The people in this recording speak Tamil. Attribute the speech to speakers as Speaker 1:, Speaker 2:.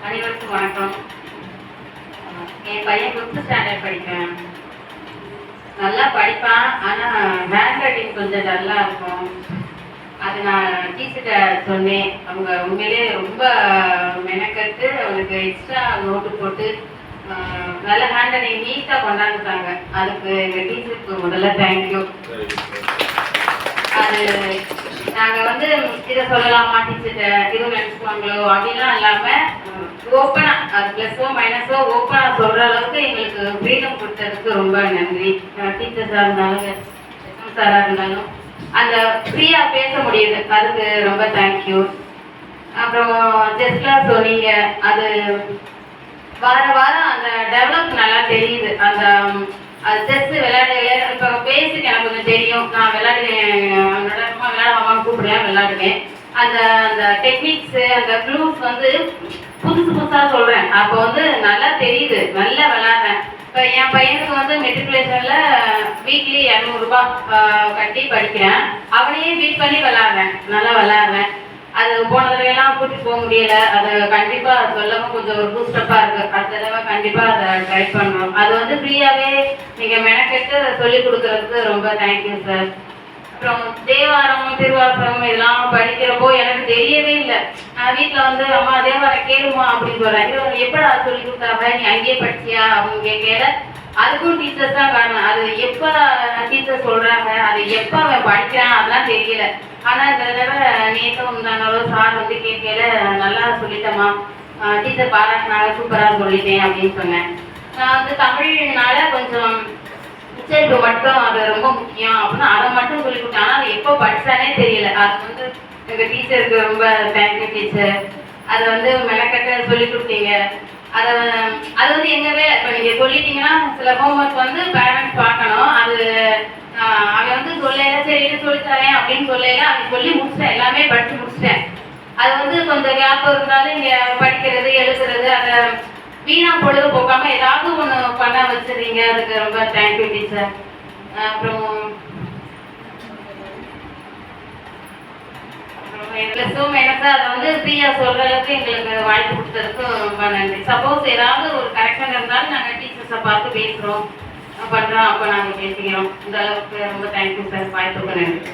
Speaker 1: அனைவருக்கும் வணக்கம். என் பையன் 5th ஸ்டாண்டர்ட் படிக்கிறேன். நல்லா படிப்பான், ஆனால் ஹேண்ட் ரைட்டிங் கொஞ்சம் டல்லாக இருக்கும். அது நான் டீச்சர்கிட்ட சொன்னேன். அவங்க உண்மையிலே ரொம்ப மெனக்கட்டு அவனுக்கு எக்ஸ்ட்ரா நோட்டு போட்டு நல்ல ஹேண்ட் ரைட்டிங் நீட்டாக கொண்டாந்துட்டாங்க. அதுக்கு எங்கள் டீச்சருக்கு முதல்ல தேங்க்யூ. அது நாங்கள் இதை சொல்லலாமா டீச்சர்கிட்ட, எதுவும் நினச்சிக்குவாங்களோ அப்படிலாம் இல்லாமல் ஓப்பனாக அது ப்ளஸ்ஸோ மைனஸோ ஓப்பனாக சொல்கிற அளவுக்கு எங்களுக்கு ஃப்ரீடம் கொடுத்ததுக்கு ரொம்ப நன்றி. டீச்சர்ஸாக இருந்தாலும் எஸ்எம் சாராக இருந்தாலும் அந்த ஃப்ரீயாக பேச முடியுது, அதுக்கு ரொம்ப தேங்க்யூ. அப்புறம் ஜஸ்ட்லாம் சொன்னீங்க, அது வாரம் அந்த டெவலப் நல்லா தெரியுது. அந்த அது செஸ் விளையாட இப்போ பேசிட்டு எனக்கு கொஞ்சம் தெரியும். நான் விளையாடுவேன், அவனோட அம்மா விளையாடுவான்னு கூப்பிடுவேன், விளையாடுவேன். அந்த அந்த டெக்னிக்ஸு அந்த க்ளூஸ் புதுசாக சொல்கிறேன். அப்போ நல்லா தெரியுது, நல்லா விளையாடுறேன். இப்போ என் பையனுக்கு மெட்ரிகுலேஷனில் வீக்லி 200 ரூபாய் கட்டி படிக்கிறேன். அவனையே பீட் பண்ணி விளையாடுறேன், நல்லா விளையாடுறேன். அது போன தடவையெல்லாம் கூட்டிட்டு போக முடியல. அது கண்டிப்பாக சொல்லவும் கொஞ்சம் ஒரு பூஸ்டப்பாக இருக்குது. அடுத்த தடவை கண்டிப்பாக அதை ட்ரை பண்ணணும். அது ஃப்ரீயாகவே நீங்கள் மெனக்கெட்டு அதை சொல்லிக் கொடுக்குறதுக்கு ரொம்ப தேங்க்யூ சார். அப்புறம் தேவாரம் திருவாசகம் இதெல்லாம் படிக்கிறப்போ எனக்கு தெரியவே இல்லை. நான் வீட்டில் அம்மா தேவாரம் கேளுமா அப்படின்னு சொல்கிறேன். இது எப்படா சொல்லி கொடுத்தாங்க, நீ அங்கேயே படிச்சியா அப்படின்னு கேட்கல. அதுக்கும் டீச்சர்ஸ் தான் காரணம். அது எப்போ டீச்சர் சொல்கிறாங்க, அது எப்போ அவன் படிக்கிறான் அதெல்லாம் தெரியல. ஆனால் இந்த தடவை நேற்று இருந்தாங்களோ சார் கேட்கல, நல்லா சொல்லிட்டேம்மா, டீச்சர் பாராட்டினாங்க, சூப்பராக சொல்லிட்டேன் அப்படின்னு சொன்னேன். நான் தமிழ்னால கொஞ்சம் உச்சரிப்பு மட்டும் அது ரொம்ப முக்கியம் அப்படின்னு அதை மட்டும் சொல்லி கொடுத்தேன். ஆனால் அது எப்போ படித்தானே தெரியல. அது எங்கள் டீச்சருக்கு ரொம்ப தேங்க்யூ டீச்சர். அதை மெனக்கட்ட சொல்லி கொடுத்தீங்க. அது எங்கள் வேலை. இப்போ நீங்கள் சொல்லிட்டீங்கன்னா சில ஹோம்ஒர்க் பேரண்ட்ஸ் பார்க்கணும். அது அவன் சொல்லல, சரி சொல்லித்தரேன் அப்படின்னு சொல்லல. அவன் சொல்லி முடிச்சிட்டேன், எல்லாமே படித்து முடிச்சிட்டேன். அது கொஞ்சம் கேப் இருந்தாலும் இங்கே படிக்கிறது எழுதுறது அதை வீணா பொழுது போக்காமல் ஏதாவது ஒன்று பண்ண வச்சுருந்தீங்க. அதுக்கு ரொம்ப தேங்க்யூ டீச்சர். அப்புறம் ப்ளஸ்ஸோ மைனஸோ அதை ஃப்ரீயாக சொல்கிற அளவுக்கு எங்களுக்கு வாய்ப்பு கொடுத்ததுக்கு ரொம்ப நன்றி. சப்போஸ் ஏதாவது ஒரு கரெக்ஷன் இருந்தாலும் நாங்கள் டீச்சர்ஸை பார்த்து பேசுகிறோம், பண்ணுறோம், அப்போ நாங்கள் பேசிக்கிறோம். இந்த அளவுக்கு ரொம்ப தேங்க்யூ சார். வாய்ப்புக்கு நன்றி.